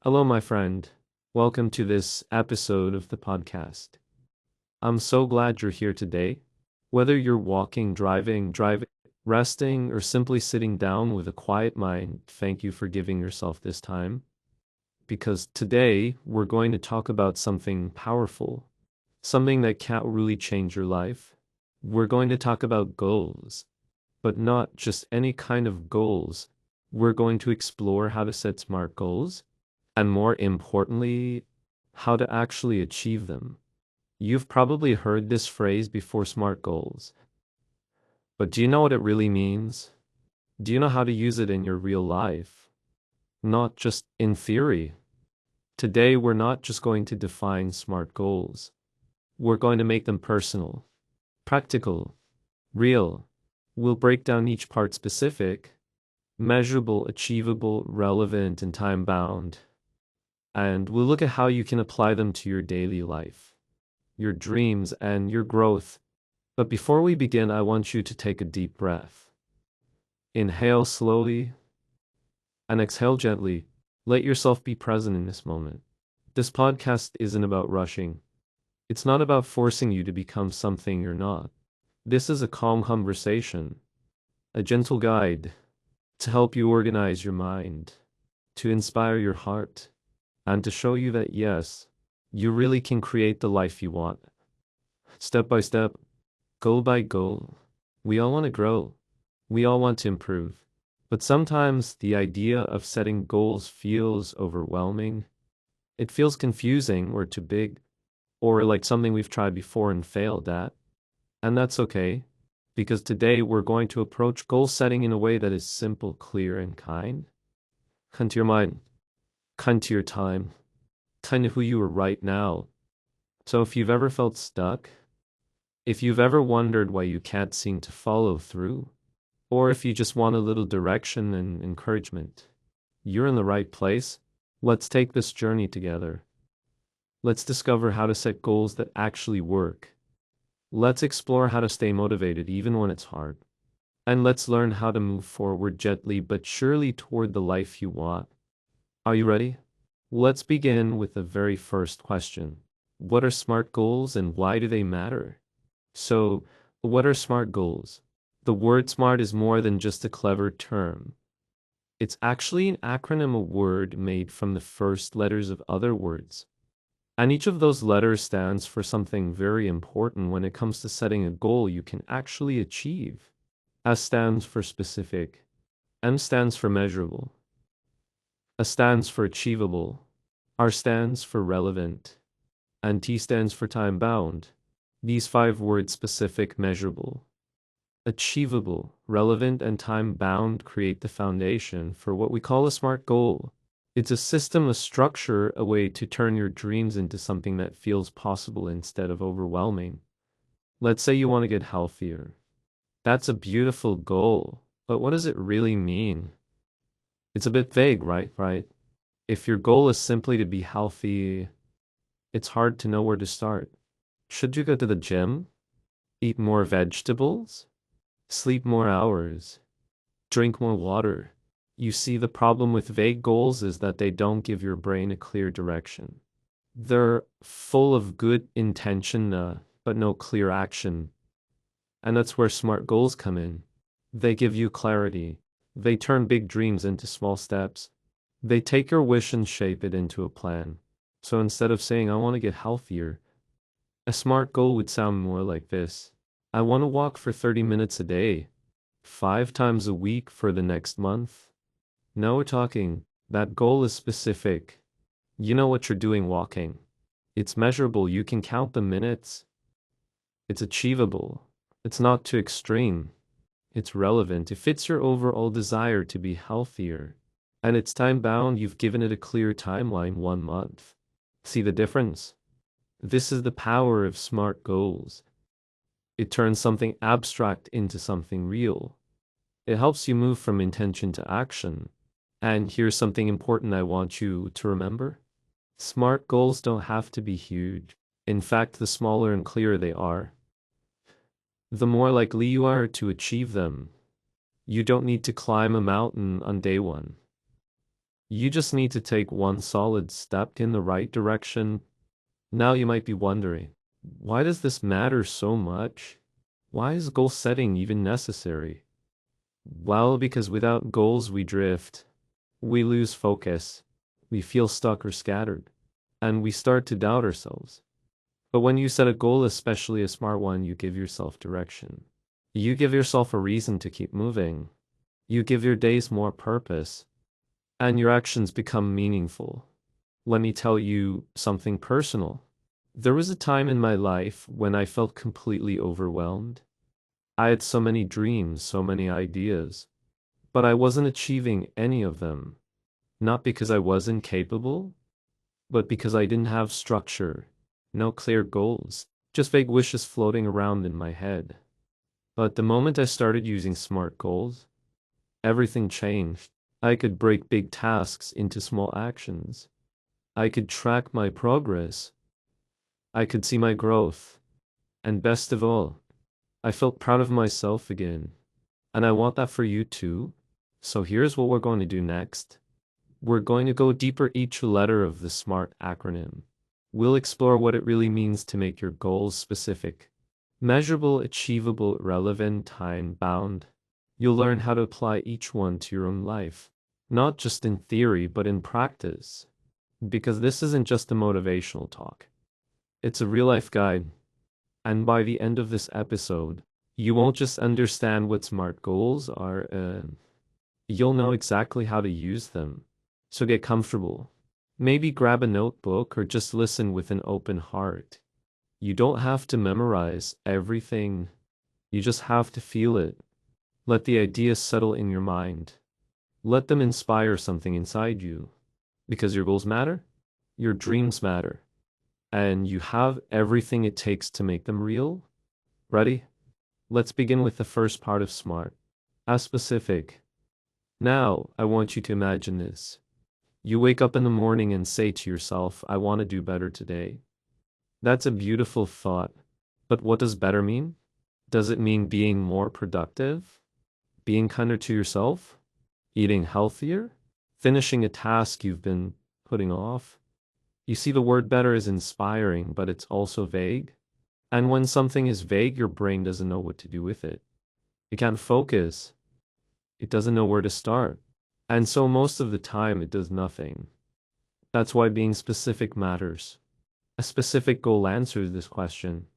Hello, my friend. Welcome to this episode of the podcast. I'm so glad you're here today. Whether you're walking, driving, resting, or simply sitting down with a quiet mind, thank you for giving yourself this time. Because today we're going to talk about something powerful, something that can't really change your life. We're going to talk about goals, but not just any kind of goals. We're going to explore how to set smart goals and more importantly, how to actually achieve them. You've probably heard this phrase before, smart goals, but do you know what it really means? Do you know how to use it in your real life? Not just in theory. Today, we're not just going to define smart goals. We're going to make them personal, practical, real. We'll break down each part specific, measurable, achievable, relevant, and time bound. And we'll look at how you can apply them to your daily life, your dreams, and your growth. But before we begin, I want you to take a deep breath. Inhale slowly and exhale gently. Let yourself be present in this moment. This podcast isn't about rushing. It's not about forcing you to become something you're not. This is a calm conversation, a gentle guide to help you organize your mind, to inspire your heart, and to show you that yes, you really can create the life you want. Step by step, goal by goal. We all want to grow. We all want to improve. But sometimes the idea of setting goals feels overwhelming. It feels confusing or too big, or like something we've tried before and failed at. And that's okay, because today we're going to approach goal setting in a way that is simple, clear, and kind. Kind to your mind, kind to your time, kind of who you are right now. So if you've ever felt stuck, if you've ever wondered why you can't seem to follow through, or if you just want a little direction and encouragement, you're in the right place. Let's take this journey together. Let's discover how to set goals that actually work. Let's explore how to stay motivated even when it's hard. And let's learn how to move forward gently but surely toward the life you want. Are you ready? Let's begin with the very first question. What are SMART goals and why do they matter? So, what are SMART goals? The word SMART is more than just a clever term. It's actually an acronym, a word made from the first letters of other words. And each of those letters stands for something very important when it comes to setting a goal you can actually achieve. S stands for specific, M stands for measurable, A stands for achievable, R stands for relevant, and T stands for time bound. These 5 words, specific, measurable, achievable, relevant, and time bound, create the foundation for what we call a SMART goal. It's a system, a structure, a way to turn your dreams into something that feels possible instead of overwhelming. Let's say you want to get healthier. That's a beautiful goal, but what does it really mean? It's a bit vague, right? If your goal is simply to be healthy, it's hard to know where to start. Should you go to the gym? Eat more vegetables? Sleep more hours? Drink more water? You see, the problem with vague goals is that they don't give your brain a clear direction. They're full of good intention, but no clear action. And that's where SMART goals come in. They give you clarity. They turn big dreams into small steps. They take your wish and shape it into a plan. So instead of saying, I want to get healthier, a SMART goal would sound more like this. I want to walk for 30 minutes a day, 5 times a week for the next month. Now we're talking. That goal is specific. You know what you're doing walking. It's measurable. You can count the minutes. It's achievable. It's not too extreme. It's relevant. It fits your overall desire to be healthier. And it's time bound. You've given it a clear timeline, 1 month. See the difference? This is the power of SMART goals. It turns something abstract into something real. It helps you move from intention to action. And here's something important I want you to remember. SMART goals don't have to be huge. In fact, the smaller and clearer they are, the more likely you are to achieve them. You don't need to climb a mountain on day one. You just need to take one solid step in the right direction. Now you might be wondering, why does this matter so much? Why is goal setting even necessary? Well, because without goals we drift, we lose focus, we feel stuck or scattered, and we start to doubt ourselves. But when you set a goal, especially a smart one, you give yourself direction. You give yourself a reason to keep moving. You give your days more purpose, and your actions become meaningful. Let me tell you something personal. There was a time in my life when I felt completely overwhelmed. I had so many dreams, so many ideas, but I wasn't achieving any of them. Not because I wasn't capable, but because I didn't have structure, no clear goals, just vague wishes floating around in my head. But the moment I started using SMART goals, everything changed. I could break big tasks into small actions. I could track my progress. I could see my growth. And best of all, I felt proud of myself again. And I want that for you too. So here's what we're going to do next. We're going to go deeper each letter of the SMART acronym. We'll explore what it really means to make your goals specific, measurable, achievable, relevant, time-bound. You'll learn how to apply each one to your own life, not just in theory, but in practice. Because this isn't just a motivational talk. It's a real-life guide. And by the end of this episode, you won't just understand what SMART goals are, you'll know exactly how to use them. So get comfortable. Maybe grab a notebook or just listen with an open heart. You don't have to memorize everything. You just have to feel it. Let the ideas settle in your mind. Let them inspire something inside you. Because your goals matter, your dreams matter, and you have everything it takes to make them real. Ready? Let's begin with the first part of SMART. As specific. Now, I want you to imagine this. You wake up in the morning and say to yourself, I want to do better today. That's a beautiful thought. But what does better mean? Does it mean being more productive? Being kinder to yourself? Eating healthier? Finishing a task you've been putting off? You see, the word better is inspiring, but it's also vague. And when something is vague, your brain doesn't know what to do with it. It can't focus. It doesn't know where to start. And so most of the time, it does nothing. That's why being specific matters. A specific goal answers this question.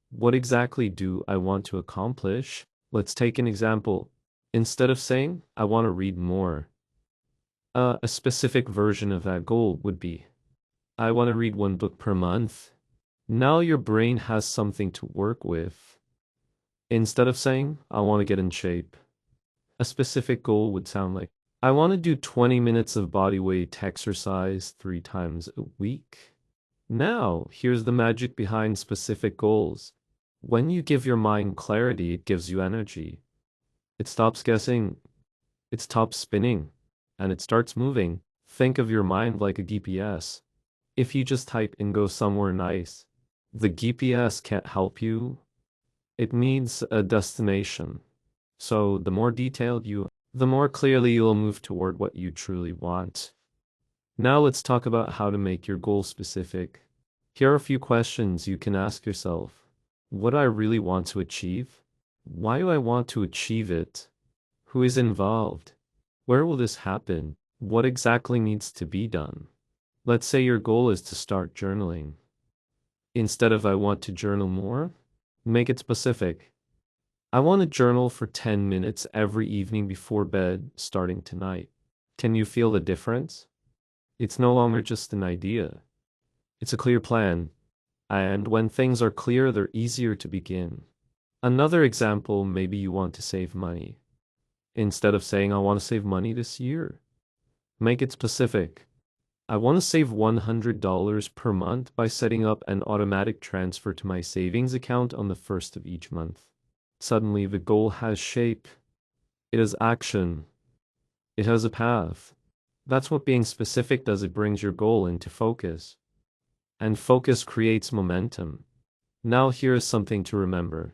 What exactly do I want to accomplish? Let's take an example. Instead of saying, I want to read more, a specific version of that goal would be, I want to read one book per month. Now your brain has something to work with. Instead of saying, I want to get in shape, a specific goal would sound like, I want to do 20 minutes of body weight exercise 3 times a week. Now, here's the magic behind specific goals. When you give your mind clarity, it gives you energy. It stops guessing, it stops spinning, and it starts moving. Think of your mind like a GPS. If you just type and go somewhere nice, the GPS can't help you. It needs a destination. So the more detailed you, the more clearly you'll move toward what you truly want. Now let's talk about how to make your goal specific. Here are a few questions you can ask yourself. What do I really want to achieve? Why do I want to achieve it? Who is involved? Where will this happen? What exactly needs to be done? Let's say your goal is to start journaling. Instead of I want to journal more, make it specific. I want to journal for 10 minutes every evening before bed, starting tonight. Can you feel the difference? It's no longer just an idea. It's a clear plan. And when things are clear, they're easier to begin. Another example, maybe you want to save money. Instead of saying, I want to save money this year, make it specific. I want to save $100 per month by setting up an automatic transfer to my savings account on the first of each month. Suddenly, the goal has shape. It has action. It has a path. That's what being specific does. It brings your goal into focus. And focus creates momentum. Now here is something to remember.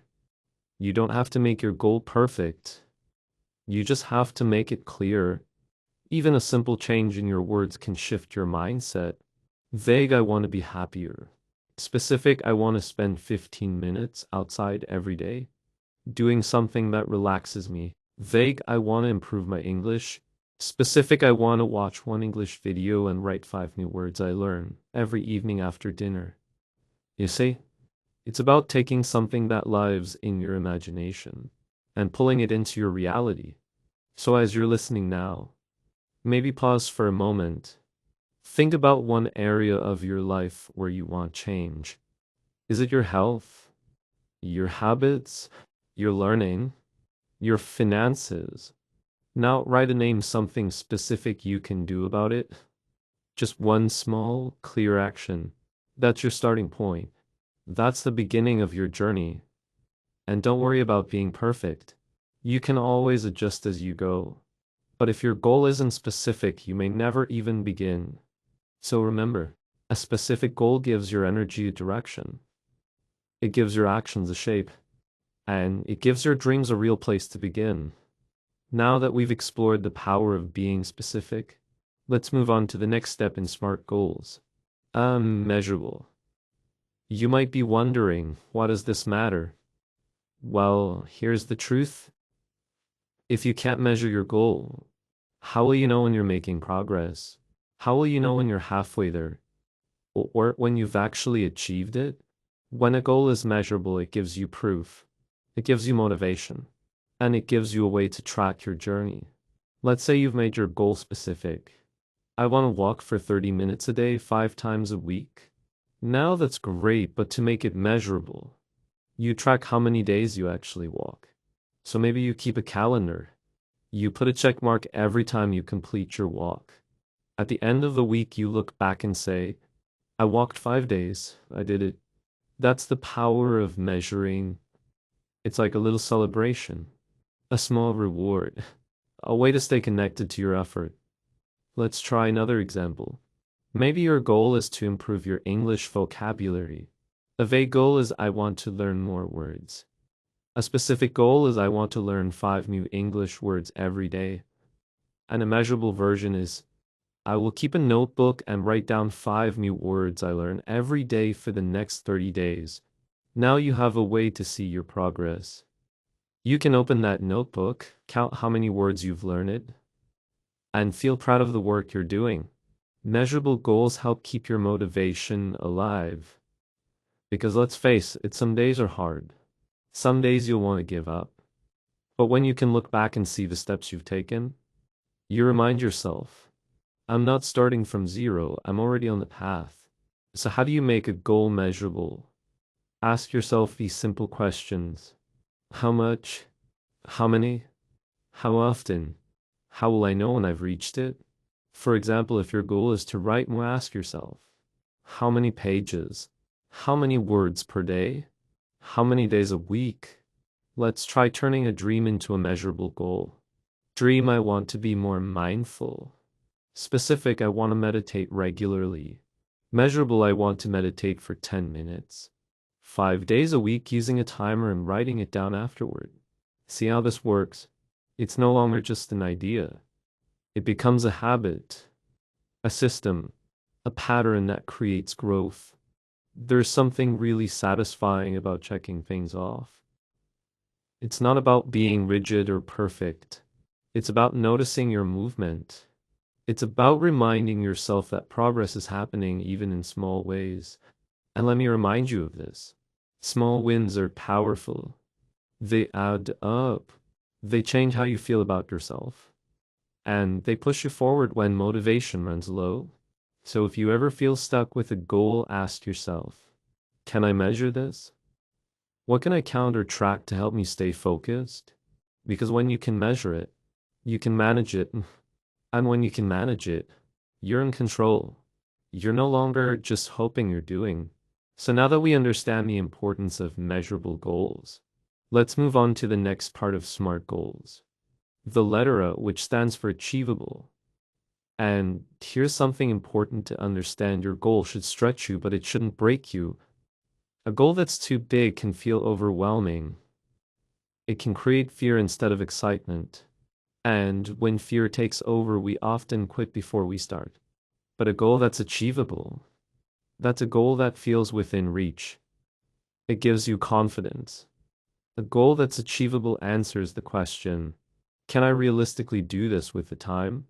You don't have to make your goal perfect. You just have to make it clear. Even a simple change in your words can shift your mindset. Vague, I want to be happier. Specific, I want to spend 15 minutes outside every day, doing something that relaxes me. Vague, I want to improve my English. Specific, I want to watch one English video and write 5 new words I learn every evening after dinner. You see, it's about taking something that lives in your imagination and pulling it into your reality. So as you're listening now, maybe pause for a moment. Think about one area of your life where you want change. Is it your health, your habits, your learning, your finances? Now write a name, something specific you can do about it. Just one small, clear action. That's your starting point. That's the beginning of your journey. And don't worry about being perfect. You can always adjust as you go. But if your goal isn't specific, you may never even begin. So remember, a specific goal gives your energy a direction. It gives your actions a shape. And it gives your dreams a real place to begin. Now that we've explored the power of being specific, let's move on to the next step in SMART goals. Measurable. You might be wondering, why does this matter? Well, here's the truth. If you can't measure your goal, how will you know when you're making progress? How will you know when you're halfway there? Or when you've actually achieved it? When a goal is measurable, it gives you proof. It gives you motivation. And it gives you a way to track your journey. Let's say you've made your goal specific. I want to walk for 30 minutes a day, 5 times a week. Now that's great, but to make it measurable, you track how many days you actually walk. So maybe you keep a calendar. You put a check mark every time you complete your walk. At the end of the week, you look back and say, I walked 5 days. I did it. That's the power of measuring. It's like a little celebration, a small reward, a way to stay connected to your effort. Let's try another example. Maybe your goal is to improve your English vocabulary. A vague goal is I want to learn more words. A specific goal is I want to learn 5 new English words every day. And a measurable version is I will keep a notebook and write down 5 new words I learn every day for the next 30 days. Now you have a way to see your progress. You can open that notebook, count how many words you've learned, and feel proud of the work you're doing. Measurable goals help keep your motivation alive. Because let's face it, some days are hard. Some days you'll want to give up. But when you can look back and see the steps you've taken, you remind yourself, I'm not starting from zero, I'm already on the path. So how do you make a goal measurable? Ask yourself these simple questions. How much? How many? How often? How will I know when I've reached it? For example, if your goal is to write more, ask yourself, how many pages? How many words per day? How many days a week? Let's try turning a dream into a measurable goal. Dream, I want to be more mindful. Specific, I want to meditate regularly. Measurable, I want to meditate for 10 minutes. 5 days a week using a timer and writing it down afterward. See how this works? It's no longer just an idea. It becomes a habit, a system, a pattern that creates growth. There's something really satisfying about checking things off. It's not about being rigid or perfect. It's about noticing your movement. It's about reminding yourself that progress is happening even in small ways. And let me remind you of this. Small wins are powerful. They add up. They change how you feel about yourself. And they push you forward when motivation runs low. So if you ever feel stuck with a goal, ask yourself, can I measure this? What can I count or track to help me stay focused? Because when you can measure it, you can manage it. And when you can manage it, you're in control. You're no longer just hoping you're doing. So now that we understand the importance of measurable goals, let's move on to the next part of SMART goals. The letter A, which stands for Achievable. And here's something important to understand. Your goal should stretch you, but it shouldn't break you. A goal that's too big can feel overwhelming. It can create fear instead of excitement. And when fear takes over, we often quit before we start. But a goal that's achievable, that's a goal that feels within reach. It gives you confidence. A goal that's achievable answers the question, can I realistically do this with the time,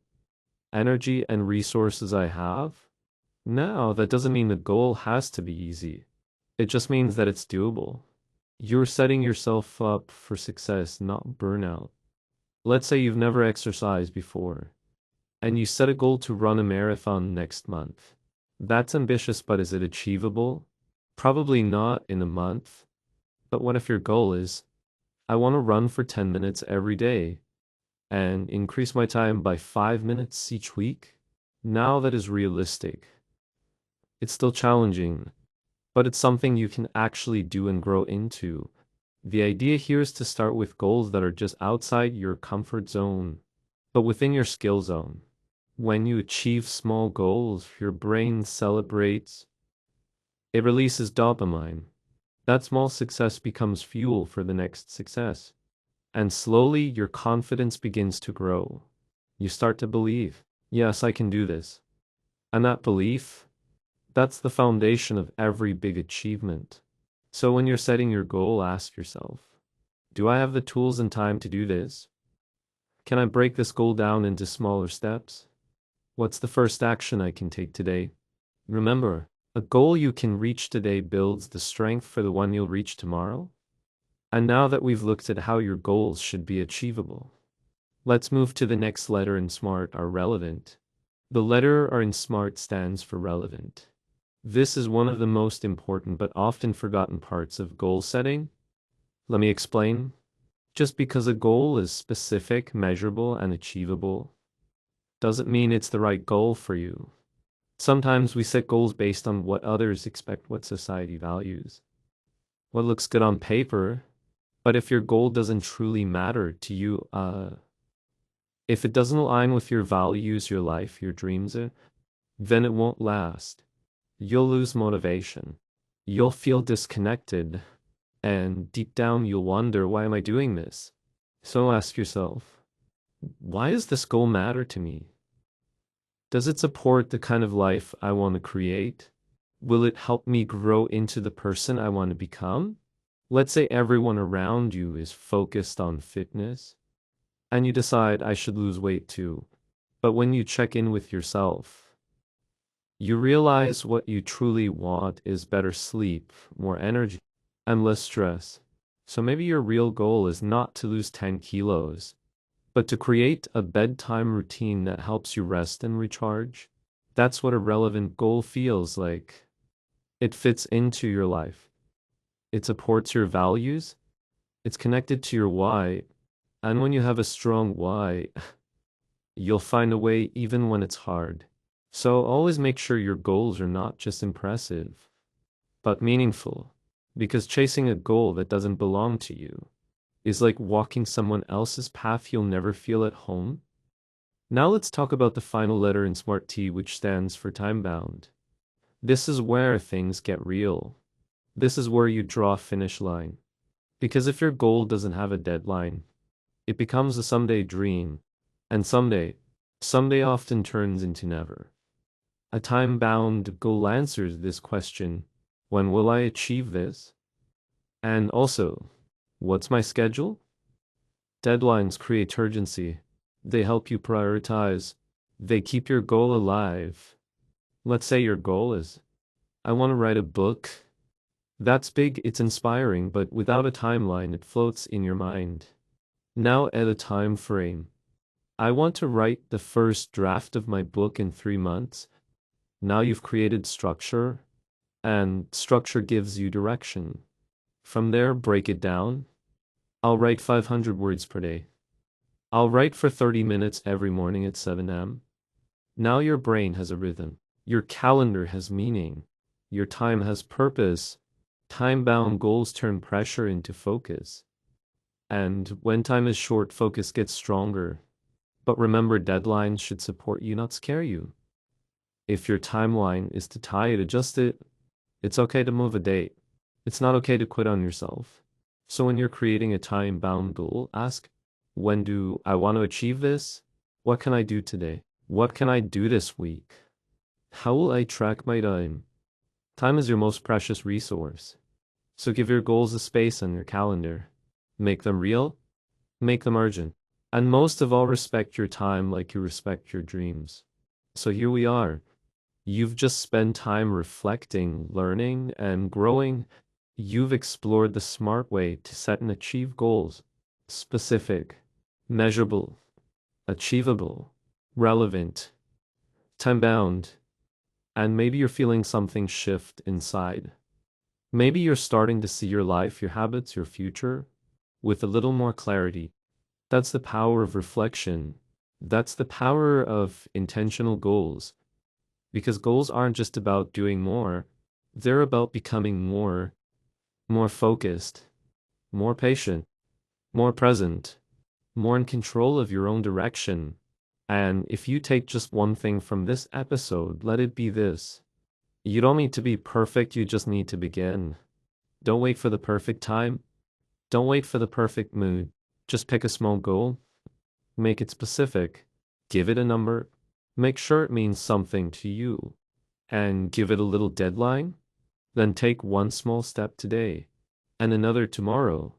energy, and resources I have? Now, that doesn't mean the goal has to be easy. It just means that it's doable. You're setting yourself up for success, not burnout. Let's say you've never exercised before, and you set a goal to run a marathon next month. That's ambitious, but is it achievable? Probably not in a month. But what if your goal is, I want to run for 10 minutes every day and increase my time by 5 minutes each week? Now that is realistic. It's still challenging, but it's something you can actually do and grow into. The idea here is to start with goals that are just outside your comfort zone, but within your skill zone. When you achieve small goals, your brain celebrates. It releases dopamine. That small success becomes fuel for the next success. And slowly, your confidence begins to grow. You start to believe, yes, I can do this. And that belief, that's the foundation of every big achievement. So when you're setting your goal, ask yourself, do I have the tools and time to do this? Can I break this goal down into smaller steps? What's the first action I can take today? Remember, a goal you can reach today builds the strength for the one you'll reach tomorrow. And now that we've looked at how your goals should be achievable, let's move to the next letter in SMART, are relevant. The letter R in SMART stands for relevant. This is one of the most important but often forgotten parts of goal setting. Let me explain. Just because a goal is specific, measurable, and achievable, doesn't mean it's the right goal for you. Sometimes we set goals based on what others expect, what society values, what looks good on paper. But if your goal doesn't truly matter to you, if it doesn't align with your values, your life, your dreams, then it won't last. You'll lose motivation. You'll feel disconnected. And deep down, you'll wonder, why am I doing this? So ask yourself, why does this goal matter to me? Does it support the kind of life I want to create? Will it help me grow into the person I want to become? Let's say everyone around you is focused on fitness, and you decide, I should lose weight too. But when you check in with yourself, you realize what you truly want is better sleep, more energy, and less stress. So maybe your real goal is not to lose 10 kilos, but to create a bedtime routine that helps you rest and recharge. That's what a relevant goal feels like. It fits into your life. It supports your values. It's connected to your why. And when you have a strong why, you'll find a way even when it's hard. So always make sure your goals are not just impressive, but meaningful. Because chasing a goal that doesn't belong to you is like walking someone else's path you'll never feel at home. Now let's talk about the final letter in SMART T, which stands for time-bound. This is where things get real. This is where you draw a finish line. Because if your goal doesn't have a deadline, it becomes a someday dream. And someday often turns into never. A time-bound goal answers this question, when will I achieve this? And also, what's my schedule? Deadlines create urgency. They help you prioritize. They keep your goal alive. Let's say your goal is, I want to write a book. That's big, it's inspiring, but without a timeline, it floats in your mind. Now add a time frame. I want to write the first draft of my book in 3 months. Now you've created structure, and structure gives you direction. From there, break it down. I'll write 500 words per day. I'll write for 30 minutes every morning at 7 a.m. Now your brain has a rhythm. Your calendar has meaning. Your time has purpose. Time-bound goals turn pressure into focus. And when time is short, focus gets stronger. But remember, deadlines should support you, not scare you. If your timeline is too tight, adjust it. It's okay to move a date. It's not okay to quit on yourself. So when you're creating a time-bound goal, ask, When do I want to achieve this? What can I do today? What can I do this week? How will I track my time? Time is your most precious resource. So give your goals a space on your calendar. Make them real, make them urgent. And most of all, respect your time like you respect your dreams. So here we are. You've just spent time reflecting, learning, and growing. You've explored the smart way to set and achieve goals. Specific, measurable, achievable, relevant, time-bound. And maybe you're feeling something shift inside. Maybe you're starting to see your life, your habits, your future with a little more clarity. That's the power of reflection. That's the power of intentional goals. Because goals aren't just about doing more, they're about becoming more focused, more patient, more present, more in control of your own direction. And if you take just one thing from this episode, let it be this. You don't need to be perfect, you just need to begin. Don't wait for the perfect time. Don't wait for the perfect mood. Just pick a small goal, make it specific, give it a number, make sure it means something to you, and give it a little deadline. Then take one small step today and another tomorrow,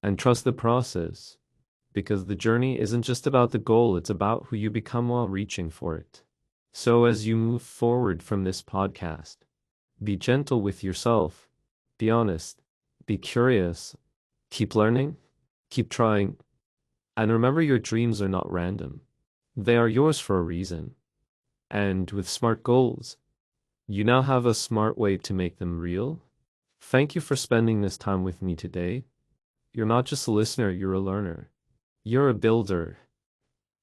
and trust the process, because the journey isn't just about the goal, it's about who you become while reaching for it. So as you move forward from this podcast, be gentle with yourself, be honest, be curious, keep learning, keep trying, and remember your dreams are not random. They are yours for a reason. And with smart goals, you now have a smart way to make them real. Thank you for spending this time with me today. You're not just a listener, you're a learner. You're a builder.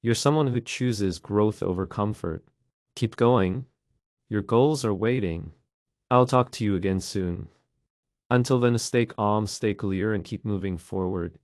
You're someone who chooses growth over comfort. Keep going. Your goals are waiting. I'll talk to you again soon. Until then, stay calm, stay clear, and keep moving forward.